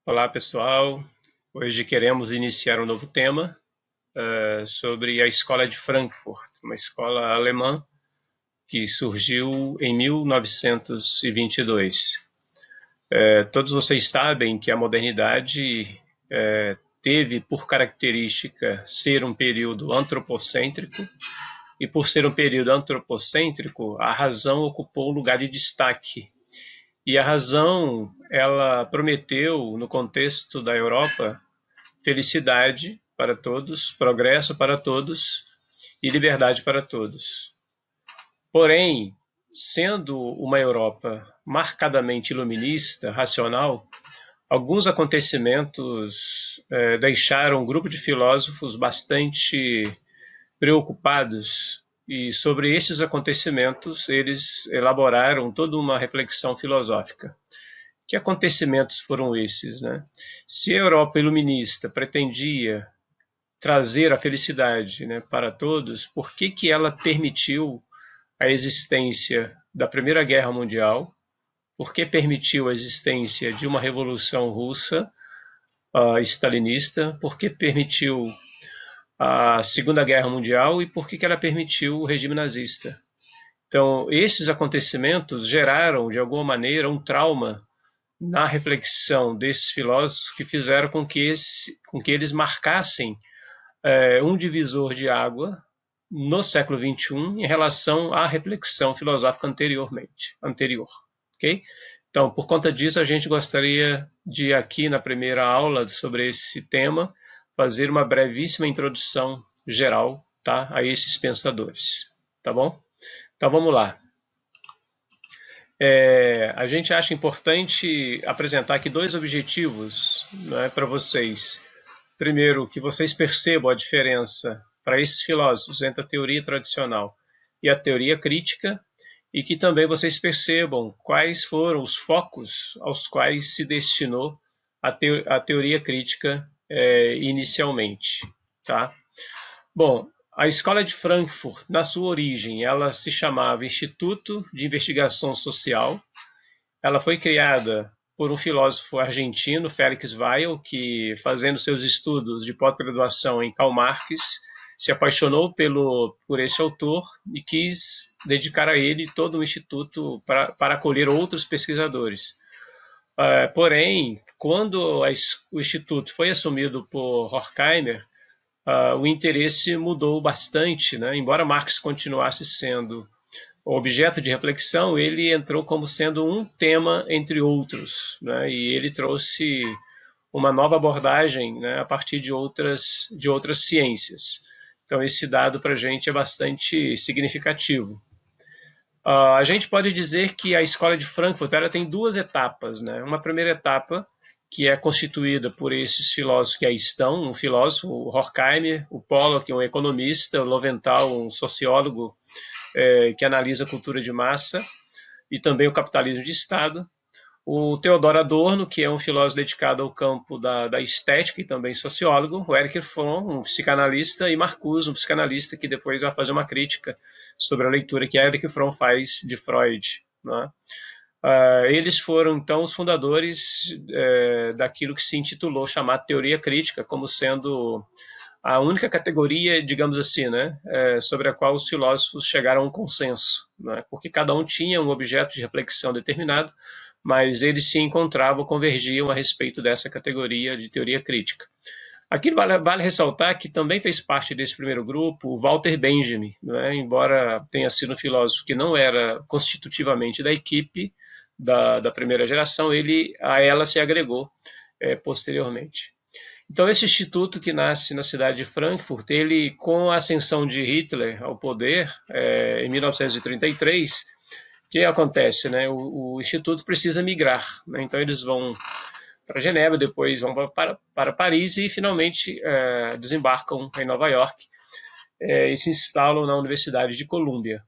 Olá, pessoal. Hoje queremos iniciar um novo tema sobre a Escola de Frankfurt, uma escola alemã que surgiu em 1922. Todos vocês sabem que a modernidade teve por característica ser um período antropocêntrico, e por ser um período antropocêntrico, a razão ocupou um lugar de destaque. E a razão, ela prometeu, no contexto da Europa, felicidade para todos, progresso para todos e liberdade para todos. Porém, sendo uma Europa marcadamente iluminista, racional, alguns acontecimentos deixaram um grupo de filósofos bastante preocupados, e sobre estes acontecimentos eles elaboraram toda uma reflexão filosófica. Que acontecimentos foram esses, né? Se a Europa iluminista pretendia trazer a felicidade, né, para todos, por que ela permitiu a existência da Primeira Guerra Mundial? Por que permitiu a existência de uma revolução russa stalinista? Por que permitiu a Segunda Guerra Mundial e por que ela permitiu o regime nazista? Então, esses acontecimentos geraram, de alguma maneira, um trauma na reflexão desses filósofos que fizeram com que eles marcassem um divisor de água no século XXI em relação à reflexão filosófica anterior. Okay? Então, por conta disso, a gente gostaria de, aqui na primeira aula sobre esse tema, fazer uma brevíssima introdução geral, tá, a esses pensadores. Tá bom? Então, vamos lá. A gente acha importante apresentar aqui dois objetivos, né, para vocês. Primeiro, que vocês percebam a diferença para esses filósofos entre a teoria tradicional e a teoria crítica, e que também vocês percebam quais foram os focos aos quais se destinou a teoria crítica inicialmente. Tá? Bom, a Escola de Frankfurt, na sua origem, ela se chamava Instituto de Investigação Social. Ela foi criada por um filósofo argentino, Félix Weil, que, fazendo seus estudos de pós-graduação em Karl Marx, se apaixonou por esse autor e quis dedicar a ele todo um instituto para acolher outros pesquisadores. Porém, quando o instituto foi assumido por Horkheimer, o interesse mudou bastante, né? Embora Marx continuasse sendo o objeto de reflexão, ele entrou como sendo um tema entre outros, né? E ele trouxe uma nova abordagem, né, a partir de outras ciências. Então, esse dado para a gente é bastante significativo. A gente pode dizer que a Escola de Frankfurt ela tem duas etapas, né? Uma primeira etapa, que é constituída por esses filósofos que aí estão, um filósofo, o Horkheimer, o Pollock, um economista, o Lowenthal, um sociólogo que analisa a cultura de massa, e também o capitalismo de Estado. O Theodor Adorno, que é um filósofo dedicado ao campo da estética e também sociólogo, o Erich Fromm, um psicanalista, e Marcuse, um psicanalista que depois vai fazer uma crítica sobre a leitura que Erich Fromm faz de Freud. Né? Eles foram, então, os fundadores daquilo que se intitulou chamar teoria crítica, como sendo a única categoria, digamos assim, né, sobre a qual os filósofos chegaram a um consenso, né, porque cada um tinha um objeto de reflexão determinado, mas eles se encontravam, convergiam a respeito dessa categoria de teoria crítica. Aqui vale ressaltar que também fez parte desse primeiro grupo o Walter Benjamin, né, embora tenha sido um filósofo que não era constitutivamente da equipe da primeira geração, a ela se agregou posteriormente. Então, esse instituto que nasce na cidade de Frankfurt, ele, com a ascensão de Hitler ao poder, em 1933, o que acontece? Né? O instituto precisa migrar. Né? Então, eles vão para Genebra, depois vão para Paris e, finalmente, desembarcam em Nova York e se instalam na Universidade de Colômbia.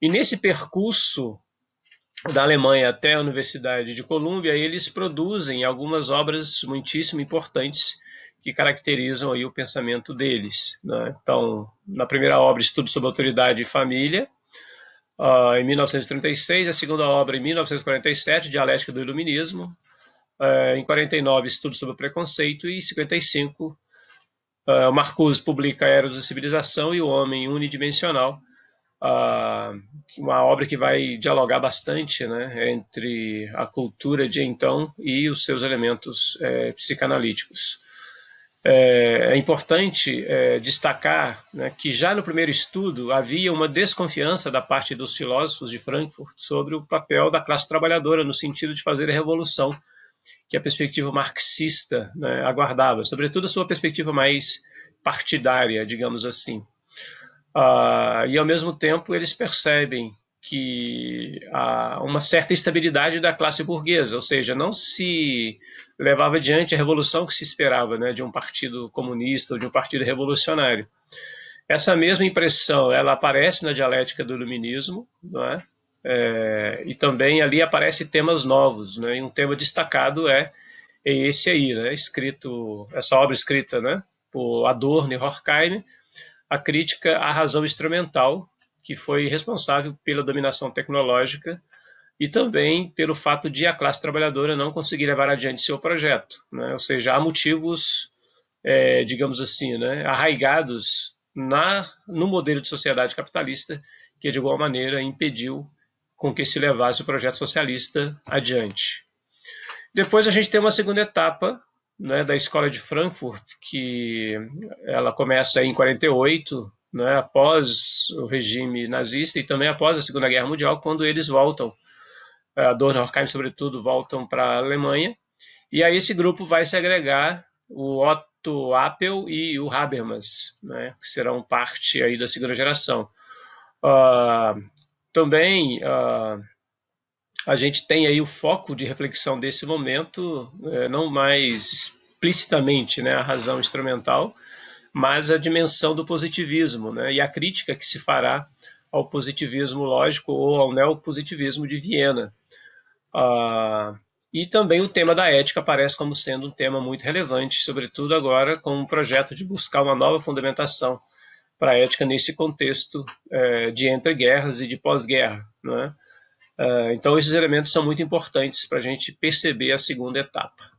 E nesse percurso da Alemanha até a Universidade de Colômbia, eles produzem algumas obras muitíssimo importantes que caracterizam aí o pensamento deles. Né? Então, na primeira obra, Estudo sobre Autoridade e Família, em 1936, a segunda obra em 1947, Dialética do Iluminismo, Em 49, Estudo sobre o Preconceito, e em 55, Marcuse publica Eros e Civilização e o Homem Unidimensional, uma obra que vai dialogar bastante, né, entre a cultura de então e os seus elementos psicanalíticos. É importante destacar, né, que já no primeiro estudo havia uma desconfiança da parte dos filósofos de Frankfurt sobre o papel da classe trabalhadora no sentido de fazer a revolução que a perspectiva marxista, né, aguardava, sobretudo a sua perspectiva mais partidária, digamos assim. E ao mesmo tempo eles percebem que há uma certa estabilidade da classe burguesa, ou seja, não se levava adiante a revolução que se esperava, né, de um partido comunista ou de um partido revolucionário. Essa mesma impressão ela aparece na dialética do iluminismo, não é? E também ali aparecem temas novos, né? E um tema destacado é esse aí, né? Essa obra escrita, né, por Adorno e Horkheim, a crítica à razão instrumental, que foi responsável pela dominação tecnológica e também pelo fato de a classe trabalhadora não conseguir levar adiante seu projeto, né? Ou seja, há motivos, digamos assim, né, arraigados no modelo de sociedade capitalista que, de igual maneira, impediu com que se levasse o projeto socialista adiante. Depois a gente tem uma segunda etapa, né, da Escola de Frankfurt, que ela começa em 48, né, após o regime nazista e também após a Segunda Guerra Mundial, quando eles voltam, Adorno e Horkheim, sobretudo, voltam para a Alemanha, e aí esse grupo vai se agregar o Otto Appel e o Habermas, né, que serão parte aí da segunda geração. Também a gente tem aí o foco de reflexão desse momento, não mais explicitamente, né, a razão instrumental, mas a dimensão do positivismo, né, e a crítica que se fará ao positivismo lógico ou ao neopositivismo de Viena. E também o tema da ética aparece como sendo um tema muito relevante, sobretudo agora com um projeto de buscar uma nova fundamentação para a ética nesse contexto de entre-guerras e de pós-guerra, né? Então esses elementos são muito importantes para a gente perceber a segunda etapa.